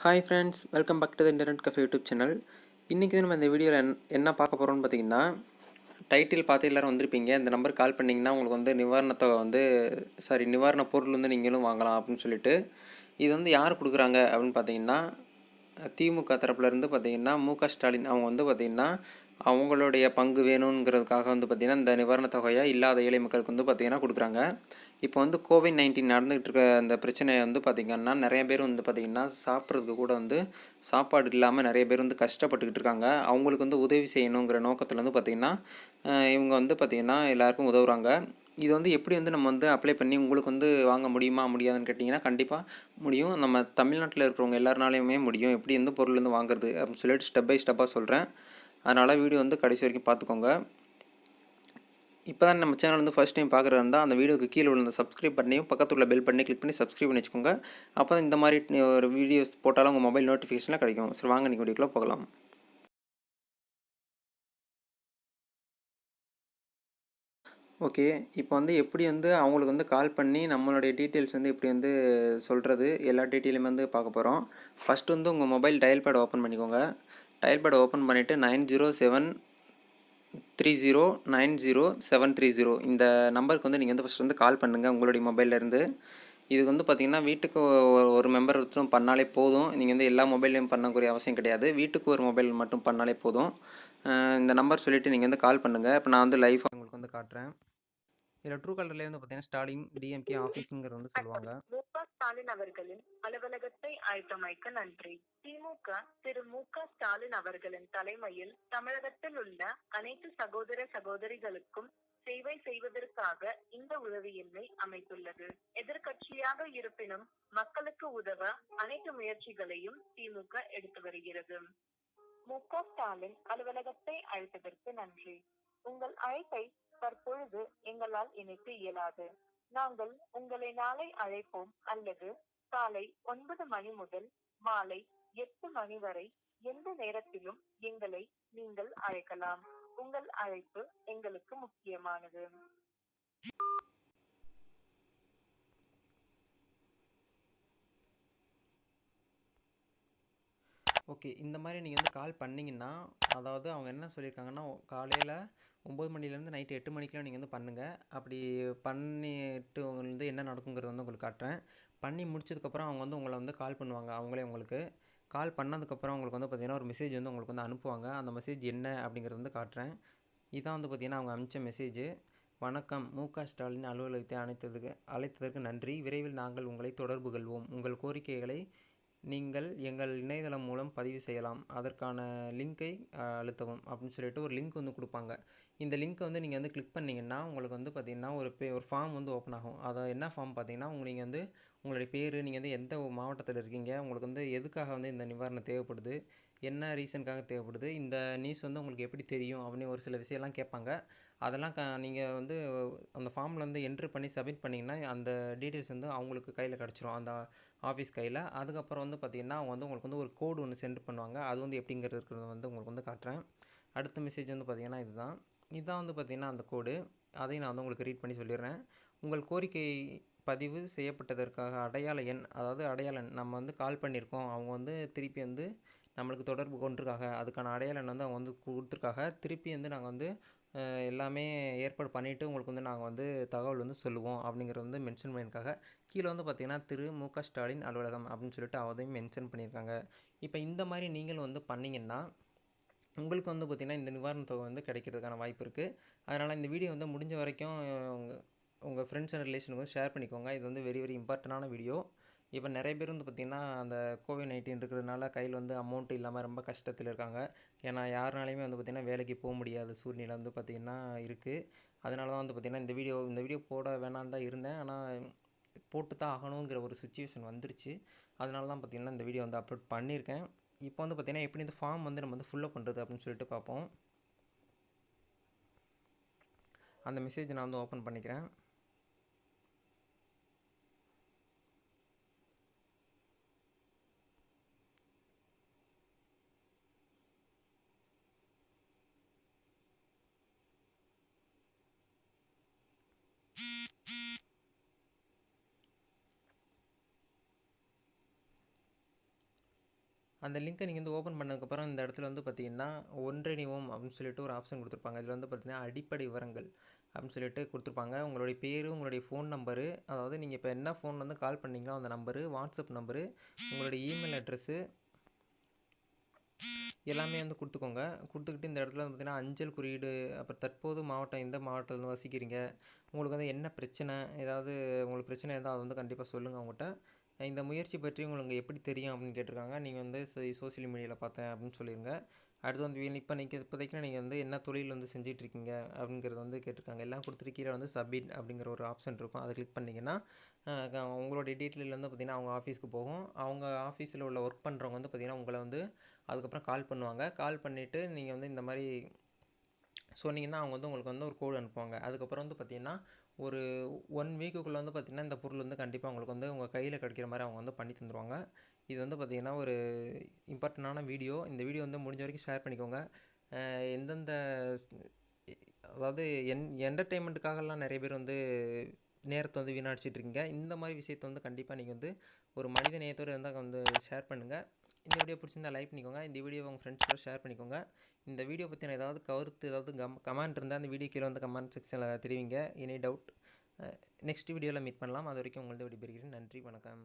Hi friends, welcome back to the internet cafe YouTube channel. இன்றைக்கி நம்ம இந்த வீடியோவில் என்ன பார்க்க போகிறோம்னு பார்த்தீங்கன்னா, டைட்டில் பார்த்து எல்லோரும் வந்திருப்பீங்க. இந்த நம்பர் கால் பண்ணிங்கன்னா உங்களுக்கு வந்து நிவாரண பொருள் வந்து நீங்களும் வாங்கலாம் அப்படின்னு சொல்லிட்டு. இது வந்து யார் கொடுக்குறாங்க அப்படின்னு பார்த்தீங்கன்னா, திமுக தரப்புலேருந்து பார்த்தீங்கன்னா மு.க.ஸ்டாலின் அவங்க வந்து பார்த்தீங்கன்னா அவங்களுடைய பங்கு வேணுங்கிறதுக்காக வந்து பார்த்திங்கன்னா இந்த நிவாரணத் தொகையை இல்லாத ஏழை மக்களுக்கு வந்து பார்த்திங்கன்னா கொடுக்குறாங்க. இப்போ வந்து கோவிட்-19 நடந்துகிட்டு இருக்க அந்த பிரச்சனையை வந்து பார்த்திங்கன்னா நிறைய பேர் வந்து பார்த்திங்கன்னா சாப்பிட்றதுக்கு கூட வந்து சாப்பாடு இல்லாமல் நிறைய பேர் வந்து கஷ்டப்பட்டுக்கிட்டு இருக்காங்க. அவங்களுக்கு வந்து உதவி செய்யணுங்கிற நோக்கத்தில் வந்து பார்த்திங்கன்னா இவங்க வந்து பார்த்திங்கன்னா எல்லாருக்கும் உதவுறாங்க. இது வந்து எப்படி வந்து நம்ம வந்து அப்ளை பண்ணி உங்களுக்கு வந்து வாங்க முடியுமா முடியாதுன்னு கேட்டிங்கன்னா கண்டிப்பாக முடியும். நம்ம தமிழ்நாட்டில் இருக்கிறவங்க எல்லாருனாலையுமே முடியும். எப்படி எந்த பொருள் வந்து வாங்குறது அப்படின்னு சொல்லிட்டு ஸ்டெப் பை ஸ்டெப்பாக சொல்கிறேன். அதனால் வீடியோ வந்து கடைசி வரைக்கும் பார்த்துக்கோங்க. இப்போ தான் நம்ம சேனல் வந்து ஃபஸ்ட் டைம் பார்க்குறதா இருந்தால் அந்த வீடியோக்கு கீழே உள்ள சப்ஸ்கிரைப் பண்ணியும் பக்கத்தில் உள்ள பெல் பண்ணி கிளிக் பண்ணி சப்ஸ்கிரைப் பண்ணி வச்சுக்கோங்க. அப்போ தான் இந்த மாதிரி ஒரு வீடியோஸ் போட்டாலும் உங்கள் மொபைல் நோட்டிஃபிகேஷனில் கிடைக்கும். சரி, வாங்க நீங்கள் வீடியோக்குள்ளே போகலாம். ஓகே, இப்போ வந்து எப்படி வந்து அவங்களுக்கு வந்து கால் பண்ணி நம்மளுடைய டீட்டெயில்ஸ் வந்து எப்படி வந்து சொல்கிறது எல்லா டீட்டெயிலுமே வந்து பார்க்க போகிறோம். ஃபஸ்ட்டு வந்து உங்கள் மொபைல் டயல் பேட் ஓப்பன் பண்ணிக்கோங்க. டயல் பேட் ஓப்பன் பண்ணிவிட்டு 9073090730 இந்த நம்பருக்கு வந்து நீங்கள் வந்து ஃபஸ்ட்டு வந்து கால் பண்ணுங்கள் உங்களுடைய மொபைல்லேருந்து. இது வந்து பார்த்திங்கன்னா வீட்டுக்கு ஒரு மெம்பர் மட்டும் பண்ணாலே போதும். நீங்கள் வந்து எல்லா மொபைல்லையும் பண்ணக்கூடிய அவசியம் கிடையாது. வீட்டுக்கு ஒரு மொபைல் மட்டும் பண்ணாலே போதும். இந்த நம்பர் சொல்லிவிட்டு நீங்கள் வந்து கால் பண்ணுங்கள். இப்போ நான் வந்து லைவாக உங்களுக்கு வந்து காட்டுறேன். இதில் ட்ரூ காலர்லேயே வந்து பார்த்தீங்கன்னா ஸ்டாலின் டிஎம்கே ஆஃபீஸுங்கிறது வந்து சொல்லுவாங்க. மு.க.ஸ்டாலின் அவர்களின் அலுவலகத்தை அழைத்தமைக்கு நன்றி. திமுக திரு மு.க.ஸ்டாலின் அவர்களின் தலைமையில் தமிழகத்தில் உள்ள அனைத்து சகோதர சகோதரிகளுக்கும் சேவை செய்வதற்காக இந்த உதவியினை அமைத்துள்ளது. எதிர்கட்சியாக இருப்பினும் மக்களுக்கு உதவ அனைத்து முயற்சிகளையும் திமுக எடுத்து வருகிறது. மு.க.ஸ்டாலின் அலுவலகத்தை அழைத்ததற்கு நன்றி. உங்கள் அழைப்பை தற்பொழுது எங்களால் இணைக்க இயலாது. நாங்கள் உங்களை நாளை அழைப்போம் அல்லது காலை 9 மணி முதல் மாலை 8 மணி வரை எந்த நேரத்திலும் எங்களை நீங்கள் அழைக்கலாம். உங்கள் அழைப்பு எங்களுக்கு முக்கியமானது. ஓகே, இந்த மாதிரி நீங்கள் வந்து கால் பண்ணிங்கன்னா அதாவது அவங்க என்ன சொல்லியிருக்காங்கன்னா காலையில் 9 மணிலேருந்து நைட்டு 8 மணிக்கெலாம் நீங்கள் வந்து பண்ணுங்கள். அப்படி பண்ணிவிட்டு உங்களுக்கு வந்து என்ன நடக்குங்கிறது வந்து உங்களுக்கு காட்டுறேன். பண்ணி முடிச்சதுக்கப்புறம் அவங்க வந்து உங்களை வந்து கால் பண்ணுவாங்க. அவங்களே உங்களுக்கு கால் பண்ணதுக்கப்புறம் உங்களுக்கு வந்து பார்த்திங்கன்னா ஒரு மெசேஜ் வந்து உங்களுக்கு வந்து அனுப்புவாங்க. அந்த மெசேஜ் என்ன அப்படிங்கிறது வந்து காட்டுறேன். இதான் வந்து பார்த்திங்கன்னா அவங்க அனுப்பிச்ச மெசேஜ். வணக்கம், மு.க.ஸ்டாலின் அலுவலகத்தை அழைத்ததற்கு நன்றி. விரைவில் நாங்கள் உங்களை தொடர்பு கொள்வோம். உங்கள் கோரிக்கைகளை நீங்கள் எங்கள் இணையதளம் மூலம் பதிவு செய்யலாம். அதற்கான லிங்க்கை அழுத்தவும் அப்படின்னு சொல்லிட்டு ஒரு லிங்க் வந்து கொடுப்பாங்க. இந்த லிங்க்கை வந்து நீங்கள் வந்து கிளிக் பண்ணிங்கன்னா உங்களுக்கு வந்து பார்த்திங்கன்னா ஒரு ஃபார்ம் வந்து ஓப்பன் ஆகும். அதை என்ன ஃபார்ம் பார்த்தீங்கன்னா நீங்கள் வந்து உங்களுடைய பேர், நீங்கள் வந்து எந்த மாவட்டத்தில் இருக்கீங்க, உங்களுக்கு வந்து எதுக்காக வந்து இந்த நிவாரணம் தேவைப்படுது, என்ன ரீசனுக்காக தேவைப்படுது, இந்த நியூஸ் வந்து உங்களுக்கு எப்படி தெரியும் அப்படின்னு ஒரு சில விஷயம்லாம் கேட்பாங்க. அதெல்லாம் நீங்கள் வந்து அந்த ஃபார்மில் வந்து என்ட்ரு பண்ணி சப்மிட் பண்ணிங்கன்னா அந்த டீட்டெயில்ஸ் வந்து அவங்களுக்கு கையில் கிடச்சிரும், அந்த ஆஃபீஸ் கையில். அதுக்கப்புறம் வந்து பார்த்திங்கன்னா அவங்க வந்து உங்களுக்கு வந்து ஒரு கோடு ஒன்று சென்ட் பண்ணுவாங்க. அது வந்து எப்படிங்கிறது வந்து உங்களுக்கு வந்து காட்டுறேன். அடுத்த மெசேஜ் வந்து பார்த்திங்கன்னா இதுதான் வந்து பார்த்திங்கன்னா அந்த கோடு. அதையும் நான் வந்து உங்களுக்கு ரீட் பண்ணி சொல்லிடுறேன். உங்கள் கோரிக்கை பதிவு செய்யப்பட்டதற்காக அடையாள எண், அதாவது அடையாள எண் நம்ம வந்து கால் பண்ணியிருக்கோம், அவங்க வந்து திருப்பி வந்து நம்மளுக்கு தொடர்பு கொண்டிருக்காங்க, அதுக்கான அடையாள எண் வந்து அவங்க வந்து கொடுத்துருக்காங்க. திருப்பி வந்து நாங்கள் வந்து எல்லாமே ஏற்பாடு பண்ணிவிட்டு உங்களுக்கு வந்து நாங்கள் வந்து தகவல் வந்து சொல்லுவோம் அப்படிங்கிறது வந்து மென்ஷன் பண்ணியிருக்காங்க. கீழே வந்து பார்த்திங்கன்னா திரு மு.க.ஸ்டாலின் அலுவலகம் அப்படின்னு சொல்லிட்டு அதையும் மென்ஷன் பண்ணியிருக்காங்க. இப்போ இந்த மாதிரி நீங்களும் வந்து பண்ணிங்கன்னா உங்களுக்கு வந்து பார்த்திங்கன்னா இந்த நிவாரணத் தொகை வந்து கிடைக்கிறதுக்கான வாய்ப்பு இருக்குது. அதனால் இந்த வீடியோ வந்து முடிஞ்ச வரைக்கும் உங்கள் ஃப்ரெண்ட்ஸ் அண்ட் ரிலேஷனுக்கு வந்து ஷேர் பண்ணிக்கோங்க. இது வந்து வெரி வெரி இம்பார்ட்டண்டான வீடியோ. இப்போ நிறைய பேர் வந்து பார்த்திங்கன்னா அந்த கோவிட்-19 இருக்கிறதுனால கையில் வந்து அமௌண்ட் இல்லாமல் ரொம்ப கஷ்டத்தில் இருக்காங்க. ஏன்னா யாருனாலையுமே வந்து பார்த்திங்கன்னா வேலைக்கு போக முடியாத சூழ்நிலை வந்து பார்த்திங்கன்னா இருக்குது. அதனால தான் வந்து பார்த்திங்கன்னா இந்த வீடியோ போட வேணான்னு தான் இருந்தேன். ஆனால் போட்டு தான் ஆகணுங்கிற ஒரு சுச்சுவேஷன் வந்துருச்சு. அதனால தான் பார்த்திங்கன்னா இந்த வீடியோ வந்து அப்லோட் பண்ணியிருக்கேன். இப்போ வந்து பார்த்திங்கன்னா எப்படி இந்த ஃபார்ம் வந்து நம்ம வந்து ஃபுல்லப் பண்ணுறது அப்படின்னு சொல்லிட்டு பார்ப்போம். அந்த மெசேஜ் நான் வந்து ஓப்பன் பண்ணிக்கிறேன். அந்த லிங்க்கை நீங்கள் வந்து ஓப்பன் பண்ணதுக்கப்புறம் இந்த இடத்துல வந்து பார்த்தீங்கன்னா ஒன்றிணைவோம் அப்படின்னு சொல்லிட்டு ஒரு ஆப்ஷன் கொடுத்துருப்பாங்க. இதில் வந்து பார்த்தீங்கன்னா அடிப்படை விவரங்கள் அப்படின்னு சொல்லிட்டு கொடுத்துருப்பாங்க. உங்களுடைய பேர், உங்களுடைய ஃபோன் நம்பரு, அதாவது நீங்கள் இப்போ என்ன ஃபோன் வந்து கால் பண்ணீங்களோ அந்த நம்பரு, வாட்ஸ்அப் நம்பரு, உங்களுடைய இமெயில் அட்ரஸ்ஸு எல்லாமே வந்து கொடுத்துக்கோங்க. கொடுத்துக்கிட்டு இந்த இடத்துல வந்து பார்த்தீங்கன்னா அஞ்சல் குறியீடு, அப்புறம் தற்போது மாவட்டம் எந்த மாவட்டத்தில் வந்து வசிக்கிறீங்க, உங்களுக்கு வந்து என்ன பிரச்சனை, ஏதாவது உங்களுக்கு பிரச்சனை இருந்தால் அதை வந்து கண்டிப்பாக சொல்லுங்கள் அவங்ககிட்ட. இந்த முயற்சி பற்றி உங்களுக்கு எப்படி தெரியும் அப்படின்னு கேட்டிருக்காங்க. நீங்கள் வந்து சோசியல் மீடியாவில் பார்த்தேன் அப்படின்னு சொல்லிடுங்க. அடுத்து வந்து இப்போ இப்போதைக்கு நீங்கள் வந்து என்ன தொழில் வந்து செஞ்சிட்ருக்கீங்க அப்படிங்கிறது வந்து கேட்டிருக்காங்க. எல்லாம் கொடுத்துட்டு கீழே வந்து சப்மிட் அப்படிங்கிற ஒரு ஆப்ஷன் இருக்கும். அதை கிளிக் பண்ணிங்கன்னா உங்களுடைய டீட்டெயில் வந்து பார்த்திங்கன்னா அவங்க ஆஃபீஸ்க்கு போகும். அவங்க ஆஃபீஸில் உள்ள ஒர்க் பண்ணுறவங்க வந்து பார்த்திங்கன்னா உங்களை வந்து அதுக்கப்புறம் கால் பண்ணுவாங்க. கால் பண்ணிவிட்டு நீங்கள் வந்து இந்த மாதிரி சொன்னீங்கன்னா அவங்க வந்து உங்களுக்கு வந்து ஒரு கோடு அனுப்புவாங்க. அதுக்கப்புறம் வந்து பார்த்திங்கன்னா ஒரு 1 வீக்குக்குள்ளே வந்து பார்த்திங்கன்னா இந்த பொருள் வந்து கண்டிப்பாக உங்களுக்கு வந்து உங்கள் கையில் கிடைக்கிற மாதிரி அவங்க வந்து பண்ணி தந்துடுவாங்க. இது வந்து பார்த்திங்கன்னா ஒரு இம்பார்ட்டண்டான வீடியோ. இந்த வீடியோ வந்து முடிஞ்ச வரைக்கும் ஷேர் பண்ணிக்கோங்க. எந்தெந்த அதாவது என்டர்டெயின்மெண்ட்டுக்காகலாம் நிறைய பேர் வந்து நேரத்தை வந்து வீணடிச்சிட்ருக்கீங்க. இந்த மாதிரி விஷயத்தை வந்து கண்டிப்பாக நீங்கள் வந்து ஒரு மனித நேயத்தோடு இருந்தால் வந்து ஷேர் பண்ணுங்கள். இந்த வீடியோ பிடிச்சிருந்தால் லைக் பண்ணிக்கோங்க. இந்த வீடியோவை உங்கள் ஃப்ரெண்ட்ஸோட ஷேர் பண்ணிக்கோங்க. இந்த வீடியோ பற்றின ஏதாவது கருத்து, ஏதாவது கமெண்ட் இருந்தால் அந்த வீடியோ கீழே வந்து கமெண்ட் செக்ஷனில் தெரிவிங்க. எனி டவுட் நெக்ஸ்ட் வீடியோவில் மீட் பண்ணலாம். அது வரைக்கும் உங்கள்ட்ட விடைபெறுகிறேன். நன்றி, வணக்கம்.